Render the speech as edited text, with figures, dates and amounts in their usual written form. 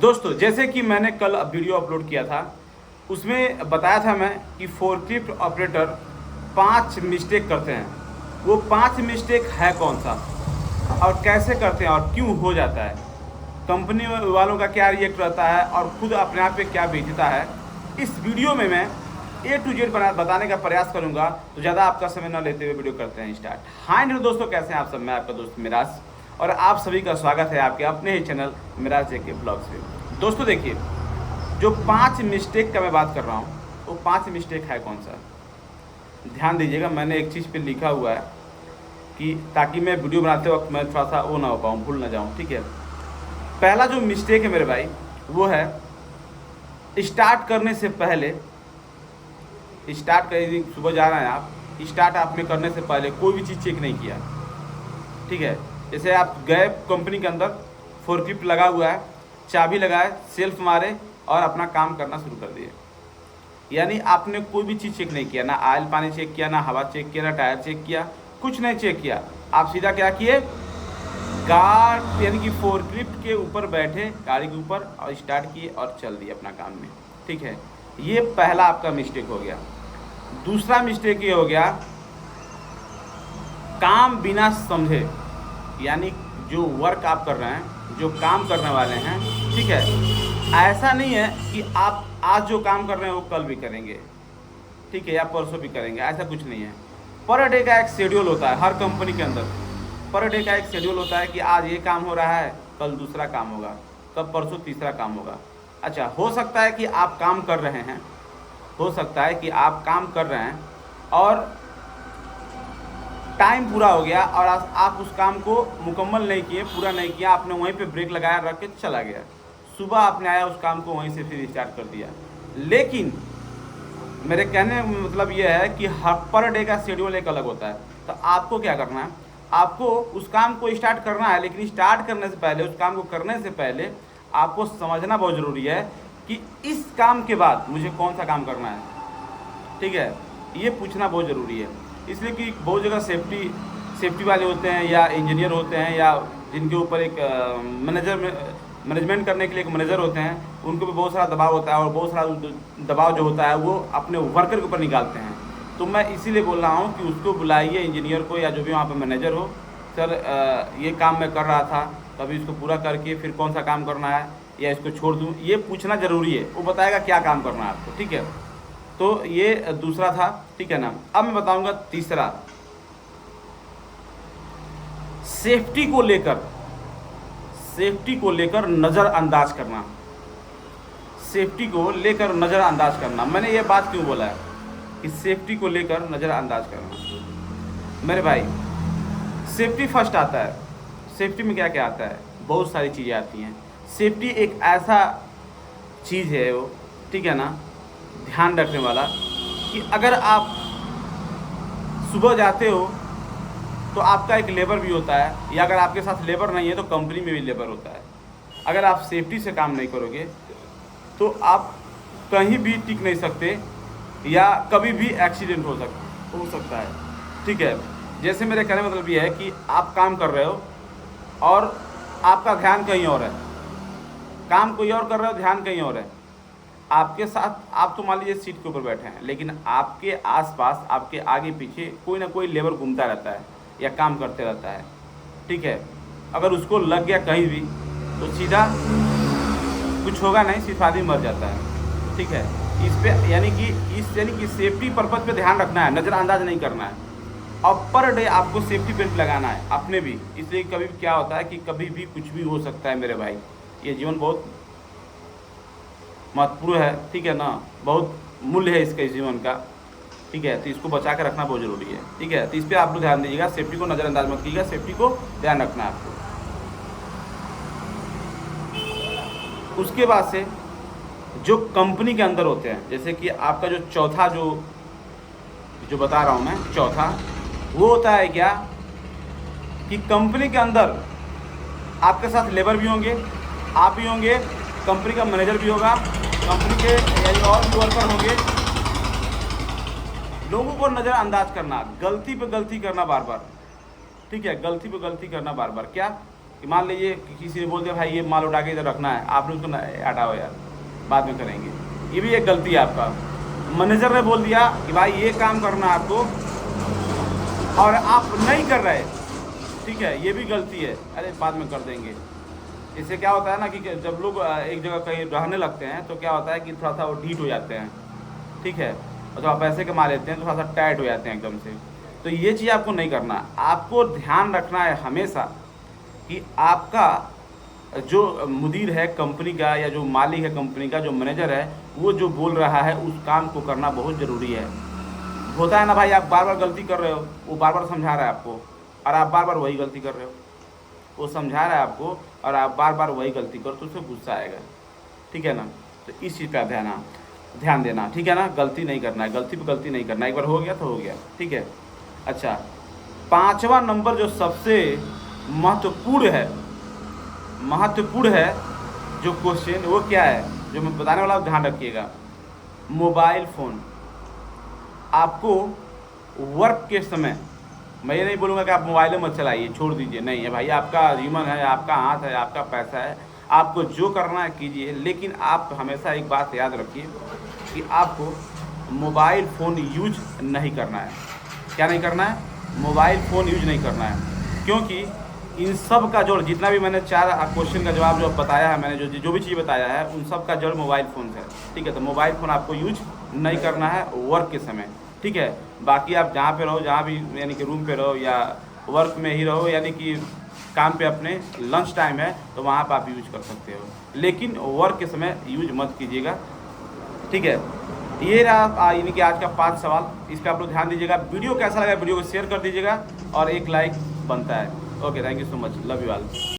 दोस्तों जैसे कि मैंने कल वीडियो अपलोड किया था, उसमें बताया था मैं कि फोर्कलिफ्ट ऑपरेटर 5 मिस्टेक करते हैं। वो 5 मिस्टेक है कौन सा और कैसे करते हैं और क्यों हो जाता है, कंपनी वालों का क्या रिएक्ट रहता है और खुद अपने आप पे क्या बीतता है। इस वीडियो में मैं A to Z बताने का प्रयास करूंगा। तो ज़्यादा आपका समय न लेते हुए वीडियो करते हैं स्टार्ट। हाय दोस्तों, कैसे हैं आप सब? मैं आपका दोस्त मिराज और आप सभी का स्वागत है आपके अपने ही चैनल मिराज जेके ब्लॉग्स में। दोस्तों देखिए, जो 5 मिस्टेक का मैं बात कर रहा हूँ वो 5 मिस्टेक है कौन सा, ध्यान दीजिएगा। मैंने एक चीज़ पे लिखा हुआ है कि ताकि मैं वीडियो बनाते वक्त मैं थोड़ा सा वो ना हो पाऊँ, भूल ना जाऊँ, ठीक है। पहला जो मिस्टेक है मेरे भाई वो है स्टार्ट करने से पहले, स्टार्ट कर सुबह जा रहे हैं आप, स्टार्ट आपने करने से पहले कोई भी चीज़ चेक नहीं किया, ठीक है। जैसे आप गए कंपनी के अंदर, फोर्कलिफ्ट लगा हुआ है, चाबी लगाए, सेल्फ मारे और अपना काम करना शुरू कर दिए। यानी आपने कोई भी चीज़ चेक नहीं किया, ना ऑयल पानी चेक किया, ना हवा चेक किया, ना टायर चेक किया, कुछ नहीं चेक किया। आप सीधा क्या किए, गार्ड यानी कि फोर्कलिफ्ट के ऊपर बैठे, गाड़ी के ऊपर, और स्टार्ट किए और चल दिए अपना काम में, ठीक है। ये पहला आपका मिस्टेक हो गया। दूसरा मिस्टेक ये हो गया, काम बिना समझे, यानी जो वर्क आप कर रहे हैं, जो काम करने वाले हैं, ठीक है, ऐसा नहीं है कि आप आज जो काम कर रहे हैं वो कल भी करेंगे, ठीक है, या परसों भी करेंगे, ऐसा कुछ नहीं है। पर डे का एक शेड्यूल होता है हर कंपनी के अंदर। पर डे का एक शेड्यूल होता है कि आज ये काम हो रहा है, कल दूसरा काम होगा, कल परसों तीसरा काम होगा। अच्छा, हो सकता है कि आप काम कर रहे हैं, हो सकता है कि आप काम कर रहे हैं और टाइम पूरा हो गया और आप उस काम को मुकम्मल नहीं किए, पूरा नहीं किया, आपने वहीं पे ब्रेक लगाया, रख के चला गया। सुबह आपने आया, उस काम को वहीं से फिर स्टार्ट कर दिया। लेकिन मेरे कहने का मतलब ये है कि हर पर डे का शेड्यूल एक अलग होता है। तो आपको क्या करना है, आपको उस काम को स्टार्ट करना है, लेकिन स्टार्ट करने से पहले, उस काम को करने से पहले आपको समझना बहुत ज़रूरी है कि इस काम के बाद मुझे कौन सा काम करना है, ठीक है। ये पूछना बहुत ज़रूरी है, इसलिए कि बहुत जगह सेफ्टी वाले होते हैं या इंजीनियर होते हैं या जिनके ऊपर एक मैनेजमेंट करने के लिए एक मैनेजर होते हैं, उनको भी बहुत सारा दबाव होता है और बहुत सारा दबाव जो होता है वो अपने वर्कर के ऊपर निकालते हैं। तो मैं इसीलिए बोल रहा हूँ कि उसको बुलाइए, इंजीनियर को या जो भी वहाँ पर मैनेजर हो, सर ये काम मैं कर रहा था, तभी इसको पूरा करके फिर कौन सा काम करना है या इसको छोड़ दूँ, ये पूछना ज़रूरी है। वो बताएगा क्या काम करना है आपको, ठीक है। तो ये दूसरा था, ठीक है ना। अब मैं बताऊंगा तीसरा, सेफ्टी को लेकर नज़रअंदाज करना। सेफ्टी को लेकर नज़रअंदाज करना, मैंने ये बात क्यों बोला है कि सेफ्टी को लेकर नज़रअंदाज करना। मेरे भाई, सेफ्टी फर्स्ट आता है। सेफ्टी में क्या क्या आता है, बहुत सारी चीज़ें आती हैं। सेफ्टी एक ऐसा चीज़ है वो, ठीक है ना, ध्यान रखने वाला कि अगर आप सुबह जाते हो तो आपका एक लेबर भी होता है, या अगर आपके साथ लेबर नहीं है तो कंपनी में भी लेबर होता है। अगर आप सेफ्टी से काम नहीं करोगे तो आप कहीं भी टिक नहीं सकते या कभी भी एक्सीडेंट हो सकता है, ठीक है। जैसे मेरे कहने का मतलब ये है कि आप काम कर रहे हो और आपका ध्यान कहीं और है, काम कोई और कर रहे हो, ध्यान कहीं और है। आपके साथ, आप तो मान लीजिए सीट के ऊपर बैठे हैं, लेकिन आपके आसपास, आपके आगे पीछे कोई ना कोई लेबर घूमता रहता है या काम करते रहता है, ठीक है। अगर उसको लग गया कहीं भी तो सीधा कुछ होगा नहीं, सिर्फ आदमी मर जाता है, ठीक है। इस पे यानी कि सेफ्टी पर्पज़ पे ध्यान रखना है, नज़रअंदाज नहीं करना है। और पर डे आपको सेफ्टी बेल्ट लगाना है अपने भी, इसलिए कभी भी क्या होता है कि कभी भी कुछ भी हो सकता है मेरे भाई। ये जीवन बहुत महत्वपूर्ण है, ठीक है ना, बहुत मूल्य है इसका, इस जीवन का, ठीक है। तो इसको बचा कर रखना बहुत ज़रूरी है, ठीक है। तो इस पर आप लोग ध्यान दीजिएगा, सेफ्टी को नज़रअंदाज मत कीजिएगा, सेफ्टी को ध्यान रखना है आपको। उसके बाद से जो कंपनी के अंदर होते हैं, जैसे कि आपका जो चौथा जो बता रहा हूँ मैं, चौथा वो होता है क्या कि कंपनी के अंदर आपके साथ लेबर भी होंगे, आप भी होंगे, कंपनी का मैनेजर भी होगा, कंपनी के और भी वर्कर होंगे। लोगों को नज़रअंदाज करना, गलती पे गलती करना बार बार, ठीक है, गलती पे गलती करना बार बार। क्या कि मान लीजिए कि किसी ने बोल दिया भाई ये माल उठा के इधर रखना है, आपने उसको हटाओ यार बाद में करेंगे, ये भी एक गलती है आपका। मैनेजर ने बोल दिया कि भाई ये काम करना है आपको और आप नहीं कर रहे, ठीक है, ये भी गलती है, अरे बाद में कर देंगे। इससे क्या होता है ना कि जब लोग एक जगह कहीं रहने लगते हैं तो क्या होता है कि थोड़ा सा वो ढीठ हो जाते हैं, ठीक है, और जब आप पैसे कमा लेते हैं तो थोड़ा सा टाइट हो जाते हैं एकदम से। तो ये चीज़ आपको नहीं करना, आपको ध्यान रखना है हमेशा कि आपका जो मुदीर है कंपनी का या जो मालिक है कंपनी का, जो मैनेजर है, वो जो बोल रहा है उस काम को करना बहुत ज़रूरी है। होता है ना भाई, आप बार बार गलती कर रहे हो, वो बार बार समझा रहा है आपको और आप बार बार वही गलती कर रहे हो, वो समझा रहा है आपको और आप बार बार वही गलती करो तो उससे गुस्सा आएगा, ठीक है ना। तो इस चीज़ का ध्यान देना, ठीक है ना, गलती नहीं करना है, गलती पे गलती नहीं करना है, एक बार हो गया तो हो गया, ठीक है। अच्छा, 5वां नंबर जो सबसे महत्वपूर्ण है जो क्वेश्चन, वो क्या है जो मैं बताने वाला हूँ, ध्यान रखिएगा। मोबाइल फ़ोन आपको वर्क के समय, मैं ये नहीं बोलूँगा कि आप मोबाइल मत चलाइए, छोड़ दीजिए, नहीं है भाई, आपका ह्यूमन है, आपका हाथ है, आपका पैसा है, आपको जो करना है कीजिए, लेकिन आप हमेशा एक बात याद रखिए कि आपको मोबाइल फ़ोन यूज नहीं करना है। क्या नहीं करना है? मोबाइल फ़ोन यूज नहीं करना है, क्योंकि इन सब का जोड़, जितना भी मैंने 4 क्वेश्चन का जवाब जो बताया है, मैंने जो भी चीज़ बताया है, उन सब का जड़ मोबाइल फ़ोन है, ठीक है। तो मोबाइल फ़ोन आपको यूज नहीं करना है वर्क के समय, ठीक है। बाकी आप जहाँ पे रहो, जहाँ भी, यानी कि रूम पे रहो या वर्क में ही रहो, यानी कि काम पे अपने लंच टाइम है तो वहाँ पर आप यूज कर सकते हो, लेकिन वर्क के समय यूज मत कीजिएगा, ठीक है। ये रहा यानी कि आज का 5 सवाल, इस पर आप लोग ध्यान दीजिएगा। वीडियो कैसा लगा, वीडियो को शेयर कर दीजिएगा और एक लाइक बनता है। Okay, thank you so much, love you all.